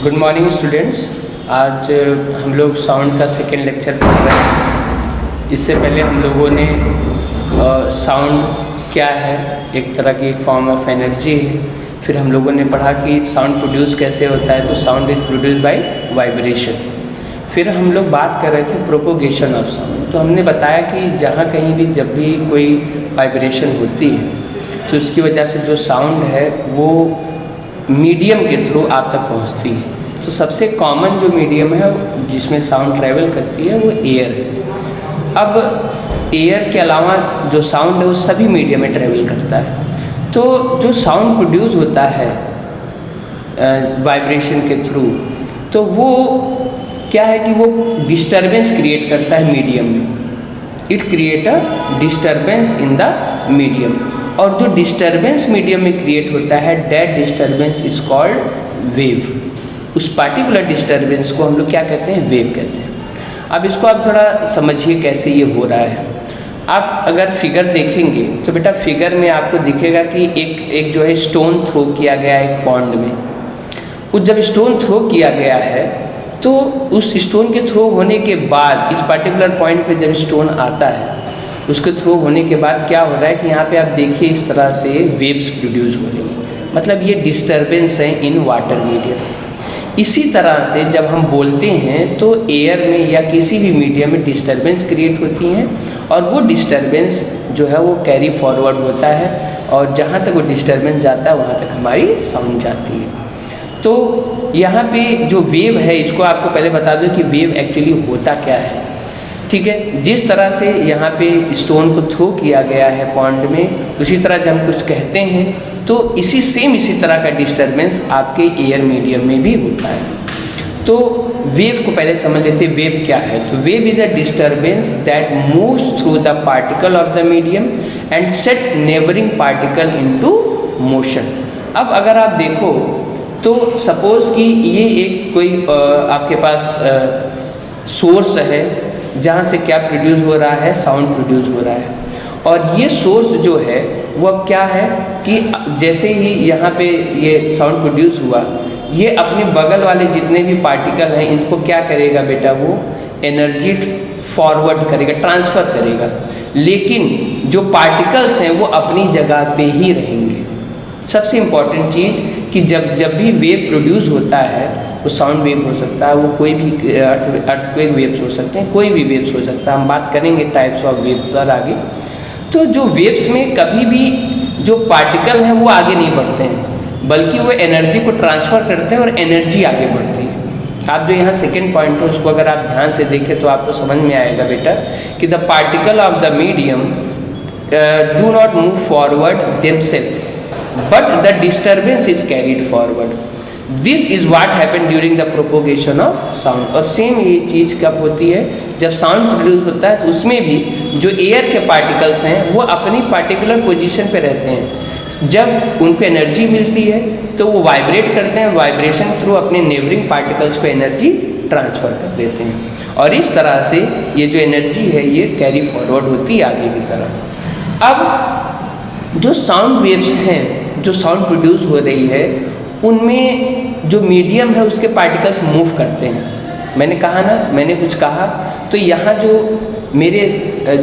Good morning students. आज हम लोग साउंड का सेकेंड लेक्चर पढ़ रहे हैं। इससे पहले हम लोगों ने साउंड क्या है, एक तरह की एक फॉर्म ऑफ एनर्जी है। फिर हम लोगों ने पढ़ा कि साउंड प्रोड्यूस कैसे होता है, तो sound is produce by vibration. फिर हम लोग बात कर रहे थे प्रोपोगेशन ऑफ साउंड। तो हमने बताया कि जहाँ कहीं भी जब भी कोई वाइब्रेशन होती है तो उसकी वजह से जो साउंड है वो मीडियम के थ्रू आप तक पहुंचती है। तो सबसे कॉमन जो मीडियम है जिसमें साउंड ट्रैवल करती है वो एयर है। अब एयर के अलावा जो साउंड है वो सभी मीडियम में ट्रैवल करता है। तो जो साउंड प्रोड्यूस होता है वाइब्रेशन के थ्रू, तो वो क्या है कि वो डिस्टर्बेंस क्रिएट करता है मीडियम में। It create a disturbance in the medium, और जो डिस्टर्बेंस मीडियम में क्रिएट होता है that disturbance is called wave. उस पार्टिकुलर डिस्टर्बेंस को हम लोग क्या कहते हैं, वेव कहते हैं। अब इसको आप थोड़ा समझिए कैसे ये हो रहा है। आप अगर फिगर देखेंगे तो बेटा फिगर में आपको दिखेगा कि एक जो है स्टोन थ्रो किया गया है एक पॉन्ड में। उस जब स्टोन थ्रो किया गया है तो उस स्टोन के थ्रो होने के बाद इस पार्टिकुलर पॉइंट पे जब स्टोन आता है, उसके थ्रो होने के बाद क्या हो रहा है कि यहाँ पे आप देखिए इस तरह से वेव्स प्रोड्यूस हो रही है। मतलब ये डिस्टर्बेंस है इन वाटर मीडियम। इसी तरह से जब हम बोलते हैं तो एयर में या किसी भी मीडियम में डिस्टर्बेंस क्रिएट होती हैं, और वो डिस्टर्बेंस जो है वो कैरी फॉरवर्ड होता है, और जहाँ तक वो डिस्टर्बेंस जाता है वहाँ तक हमारी साउंड जाती है। तो यहाँ पे जो वेव है, इसको आपको पहले बता दूँ कि वेव एक्चुअली होता क्या है। ठीक है, जिस तरह से यहाँ पे स्टोन को थ्रो किया गया है पॉन्ड में, उसी तरह जब हम कुछ कहते हैं तो इसी तरह का डिस्टर्बेंस आपके एयर मीडियम में भी होता है। तो वेव को पहले समझ लेते हैं, वेव क्या है। तो wave is a disturbance that moves through the particle of the medium and set neighbouring particle into motion. अब अगर आप देखो तो सपोज कि ये एक कोई आपके पास सोर्स है जहाँ से क्या प्रोड्यूस हो रहा है, साउंड प्रोड्यूस हो रहा है। और ये सोर्स जो है वो अब क्या है कि जैसे ही यहाँ पे ये साउंड प्रोड्यूस हुआ, ये अपने बगल वाले जितने भी पार्टिकल हैं इनको क्या करेगा बेटा, वो एनर्जी फॉरवर्ड करेगा, ट्रांसफ़र करेगा। लेकिन जो पार्टिकल्स हैं वो अपनी जगह पे ही रहेंगे। सबसे इम्पॉर्टेंट चीज़ कि जब भी वेव प्रोड्यूस होता है, वो साउंड वेव हो सकता है, वो कोई भी अर्थक्वेक वेव्स हो सकते हैं, कोई भी वेव्स हो सकता है। हम बात करेंगे टाइप्स ऑफ वेव पर आगे। तो जो वेव्स में कभी भी जो पार्टिकल हैं वो आगे नहीं बढ़ते हैं, बल्कि वो एनर्जी को ट्रांसफ़र करते हैं और एनर्जी आगे बढ़ती है। आप जो यहाँ सेकेंड पॉइंट है उसको अगर आप ध्यान से देखें तो आपको समझ में आएगा बेटा कि the particle of the medium do not move forward themselves, but the disturbance is carried forward. This is what happened during the propagation of sound. और सेम ये चीज़ कब होती है, जब साउंड प्रोड्यूस होता है उसमें भी जो एयर के पार्टिकल्स हैं वो अपनी पार्टिकुलर पोजीशन पे रहते हैं। जब उनको एनर्जी मिलती है तो वो वाइब्रेट करते हैं, वाइब्रेशन थ्रू अपने नेबरिंग पार्टिकल्स को एनर्जी ट्रांसफ़र कर देते हैं, और इस तरह से ये जो एनर्जी है ये कैरी फॉरवर्ड होती है आगे की तरफ। अब जो साउंड वेव्स हैं, जो साउंड प्रोड्यूस हो रही है, उनमें जो मीडियम है उसके पार्टिकल्स मूव करते हैं। मैंने कहा ना, मैंने कुछ कहा तो यहाँ जो मेरे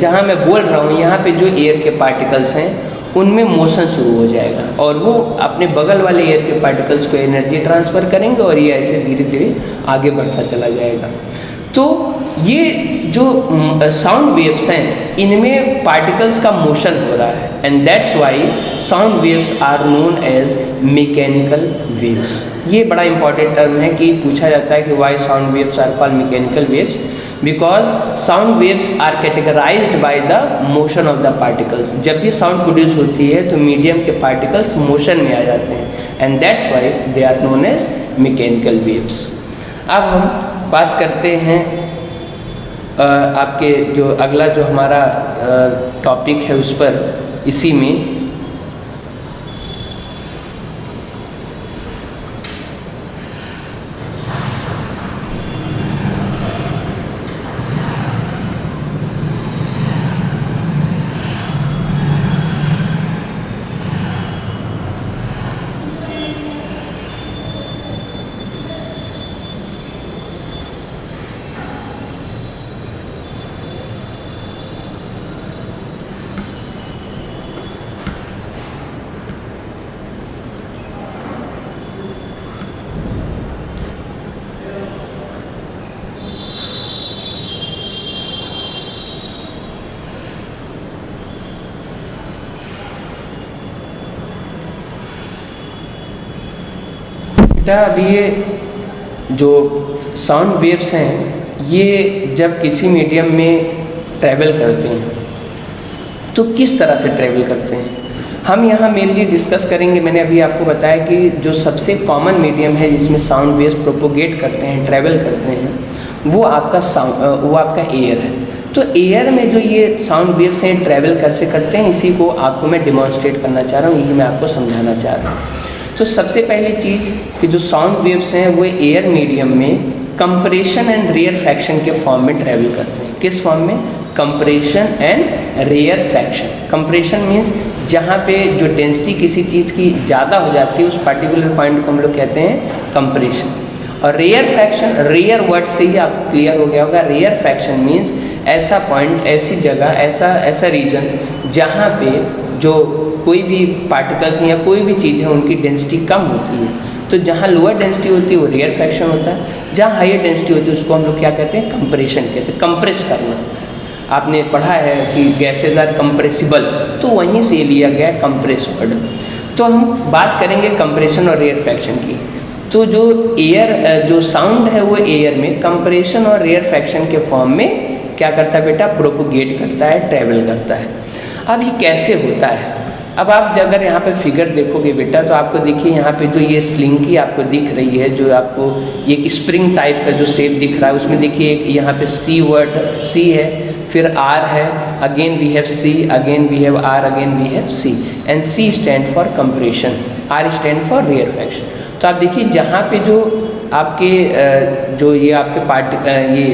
जहाँ मैं बोल रहा हूँ यहाँ पे जो एयर के पार्टिकल्स हैं उनमें मोशन शुरू हो जाएगा, और वो अपने बगल वाले एयर के पार्टिकल्स को एनर्जी ट्रांसफ़र करेंगे, और ये ऐसे धीरे धीरे आगे बढ़ता चला जाएगा। तो ये जो साउंड वेव्स हैं इनमें पार्टिकल्स का मोशन हो रहा है, and that's why sound waves are known as mechanical waves. ये बड़ा इंपॉर्टेंट टर्म है कि पूछा जाता है कि why sound waves are called mechanical waves, because sound waves are categorised by the motion of the particles. जब भी साउंड प्रोड्यूस होती है तो मीडियम के पार्टिकल्स मोशन में आ जाते हैं, and that's why they are known as mechanical waves. अब हम बात करते हैं आपके जो अगला जो हमारा टॉपिक है उस पर, इसी में बेटा अभी ये जो साउंड वेव्स हैं ये जब किसी मीडियम में ट्रैवल करते हैं तो किस तरह से ट्रैवल करते हैं हम यहाँ मेनली डिस्कस करेंगे। मैंने अभी आपको बताया कि जो सबसे कॉमन मीडियम है जिसमें साउंड वेव्स प्रोपोगेट करते हैं, ट्रैवल करते हैं, वो आपका एयर है। तो एयर में जो ये साउंड वेव्स हैं ट्रैवल कैसे करते हैं, इसी को आपको मैं डिमॉन्स्ट्रेट करना चाह रहा हूँ, यही मैं आपको समझाना चाह रहा हूँ। तो सबसे पहली चीज़ कि जो साउंड वेव्स हैं वो एयर मीडियम में कंप्रेशन एंड रेयरफैक्शन के फॉर्म में ट्रैवल करते हैं। किस फॉर्म में? Compression and rarefaction. Compression means जहाँ पे जो डेंसिटी किसी चीज़ की ज़्यादा हो जाती है उस पर्टिकुलर पॉइंट को हम लोग कहते हैं कंप्रेशन। और रेयरफैक्शन, रेयर वर्ड से ही आपको क्लियर हो गया होगा, रेयरफैक्शन मीन्स ऐसा पॉइंट, ऐसी जगह, ऐसा रीजन जहाँ पे जो कोई भी पार्टिकल्स हैं या कोई भी चीज़ है उनकी डेंसिटी कम होती है। तो जहाँ लोअर डेंसिटी होती है वो रेयरफैक्शन होता है, जहाँ हायर डेंसिटी होती है उसको हम लोग क्या कहते हैं? कंप्रेशन कहते हैं। कंप्रेस करना, आपने पढ़ा है कि गैसेज आर कंप्रेसिबल, तो वहीं से लिया गया कंप्रेस वर्ड। तो हम बात करेंगे कंप्रेशन और रेयरफैक्शन की। तो जो जो साउंड है वो एयर में कंप्रेशन और रेयरफैक्शन के फॉर्म में क्या करता है बेटा? प्रोपोगेट करता है, ट्रैवल करता है। अब ये कैसे होता है? अब आप अगर यहाँ पे फिगर देखोगे बेटा तो आपको देखिए यहाँ पे जो ये स्लिंकी आपको दिख रही है, जो आपको एक स्प्रिंग टाइप का जो शेप दिख रहा है, उसमें देखिए एक यहाँ पे सी वर्ड, सी है, फिर आर है, again we have C, again we have R, again we have C, and C stand for compression, R stand for rarefaction. तो आप देखिए जहाँ पे जो आपके ये आपके ये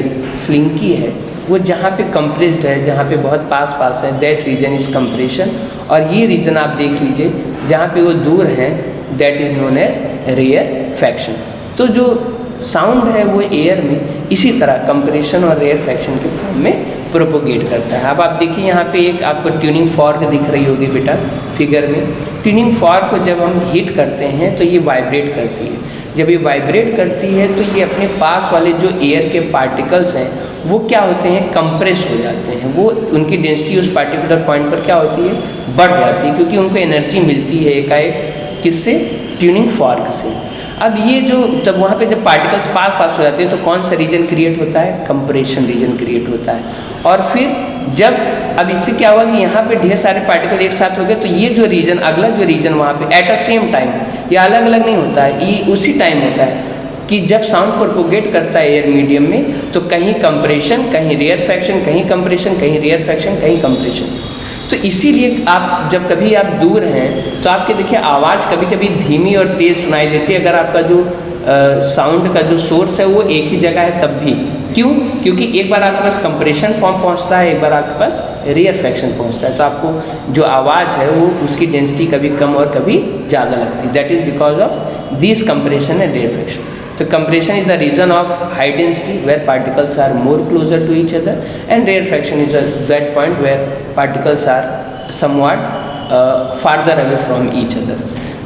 स्लिंकी है वो जहाँ पे कंप्रेस्ड है, जहाँ पे बहुत पास है, दैट रीजन इज कंप्रेशन। और ये रीजन आप देख लीजिए जहाँ पे वो दूर है, that is known as rarefaction. तो जो साउंड है वो एयर में इसी तरह कंप्रेशन और रेयरफैक्शन के फॉर्म में प्रोपोगेट करता है। अब आप देखिए यहाँ पे एक आपको ट्यूनिंग फॉर्क दिख रही होगी बेटा फिगर में। ट्यूनिंग फॉर्क को जब हम हीट करते हैं तो ये वाइब्रेट करती है। जब ये वाइब्रेट करती है तो ये अपने पास वाले जो एयर के पार्टिकल्स हैं वो क्या होते हैं? कंप्रेस हो जाते हैं। वो उनकी डेंसिटी उस पार्टिकुलर पॉइंट पर क्या होती है? बढ़ जाती है, क्योंकि उनको एनर्जी मिलती है एकाएक। किससे? ट्यूनिंग फॉर्क से। अब ये जो जब वहाँ पे जब पार्टिकल्स पास हो जाते हैं तो कौन सा रीजन क्रिएट होता है? कंप्रेशन रीजन क्रिएट होता है। और फिर जब अब इससे क्या हुआ कि यहाँ पे ढेर सारे पार्टिकल एक साथ हो गए तो ये जो रीजन, अगला जो रीजन वहाँ पे एट अ सेम टाइम, ये अलग अलग नहीं होता है, ये उसी टाइम होता है कि जब साउंड प्रोपोगेट करता है एयर मीडियम में तो कहीं कंप्रेशन, कहीं रेयरफैक्शन, कहीं कंप्रेशन, कहीं रेयरफैक्शन, कहीं कंप्रेशन। तो इसीलिए आप जब कभी आप दूर हैं तो आपके देखिए आवाज़ कभी कभी धीमी और तेज़ सुनाई देती है अगर आपका जो साउंड का जो सोर्स है वो एक ही जगह है तब भी। क्यों? क्योंकि एक बार आपके पास कंप्रेशन फॉर्म पहुंचता है, एक बार आपके पास रेयरफैक्शन पहुंचता है, तो आपको जो आवाज़ है वो उसकी डेंसिटी कभी कम और कभी ज़्यादा लगती है। That is because of this compression and rarefaction. तो compression is the region of high density where particles are more closer to each other, and rarefaction is that point where particles are somewhat farther away from each other.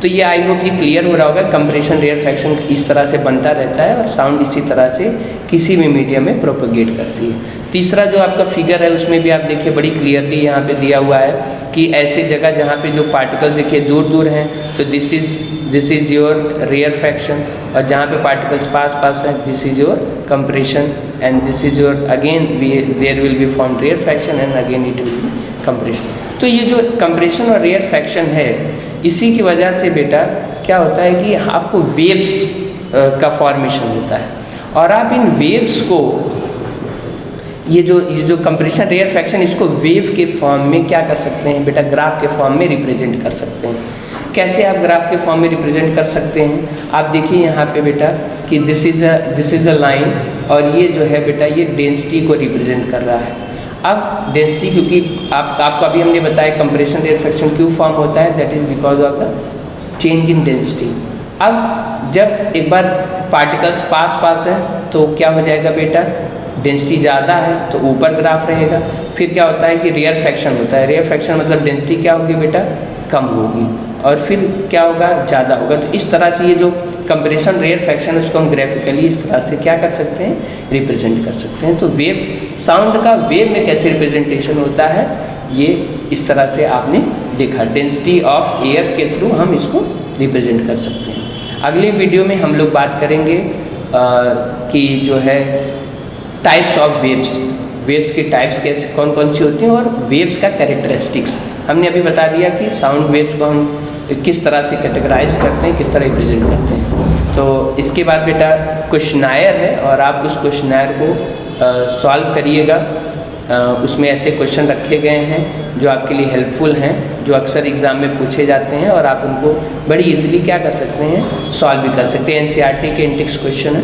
तो ये I hope ये clear हो रहा होगा। Compression rarefaction इस तरह से बनता रहता है और साउंड इसी तरह से किसी भी मीडियम में प्रोपोगेट करती है। तीसरा जो आपका फिगर है उसमें भी आप देखिए बड़ी क्लियरली यहाँ पे दिया हुआ है कि ऐसे जगह जहाँ पे जो पार्टिकल्स देखिए दूर हैं तो दिस इज योर रेयरफैक्शन, और जहाँ पे पार्टिकल्स पास हैं this is your compression, and this is your again there will be form rarefaction and again it will be compression. तो ये जो कंप्रेशन और रेयरफैक्शन है इसी की वजह से बेटा क्या होता है कि आपको वेव्स का फॉर्मेशन होता है, और आप इन वेव्स को ये जो कंप्रेशन रेयरफैक्शन इसको वेव के फॉर्म में क्या कर सकते हैं बेटा? ग्राफ के फॉर्म में रिप्रेजेंट कर सकते हैं। कैसे आप ग्राफ के फॉर्म में रिप्रेजेंट कर सकते हैं? आप देखिए यहाँ पे बेटा कि दिस इज़ अ लाइन, और ये जो है बेटा ये डेंसिटी को रिप्रेजेंट कर रहा है। अब डेंसिटी, क्योंकि आपको अभी हमने बताया कंप्रेशन रेयरफैक्शन क्यों फॉर्म होता है, that is because of the change in density. अब जब एक बार पार्टिकल्स पास है तो क्या हो जाएगा बेटा? डेंसिटी ज़्यादा है तो ऊपर ग्राफ रहेगा। फिर क्या होता है कि रेयरफैक्शन होता है। रेयरफैक्शन मतलब डेंसिटी क्या होगी बेटा? कम होगी, और फिर क्या होगा? ज़्यादा होगा। तो इस तरह से ये जो कंप्रेशन रेयरफैक्शन है उसको हम ग्राफिकली इस तरह से क्या कर सकते हैं? रिप्रेजेंट कर सकते हैं। तो वेव, साउंड का वेव में कैसे रिप्रेजेंटेशन होता है ये इस तरह से आपने देखा। डेंसिटी ऑफ एयर के थ्रू हम इसको रिप्रेजेंट कर सकते हैं। अगले वीडियो में हम लोग बात करेंगे कि जो है टाइप्स ऑफ वेव्स की टाइप्स कैसे कौन कौन सी होती हैं और वेव्स का कैरेक्टरिस्टिक्स। हमने अभी बता दिया कि साउंड वेव्स को हम किस तरह से कैटेगराइज करते हैं, किस तरह रिप्रेजेंट करते हैं। तो इसके बाद बेटा क्वेश्चनायर है और आप उस क्वेश्चनायर को सॉल्व करिएगा। उसमें ऐसे क्वेश्चन रखे गए हैं जो आपके लिए हेल्पफुल हैं, जो अक्सर एग्ज़ाम में पूछे जाते हैं और आप उनको बड़ी इजीली क्या कर सकते हैं, सॉल्व भी कर सकते हैं। एनसीईआरटी के इंटेक्स क्वेश्चन है।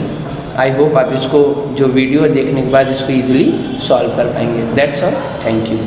आई होप आप इसको जो वीडियो देखने के बाद इसको ईजिली सॉल्व कर पाएंगे। That's all, thank you.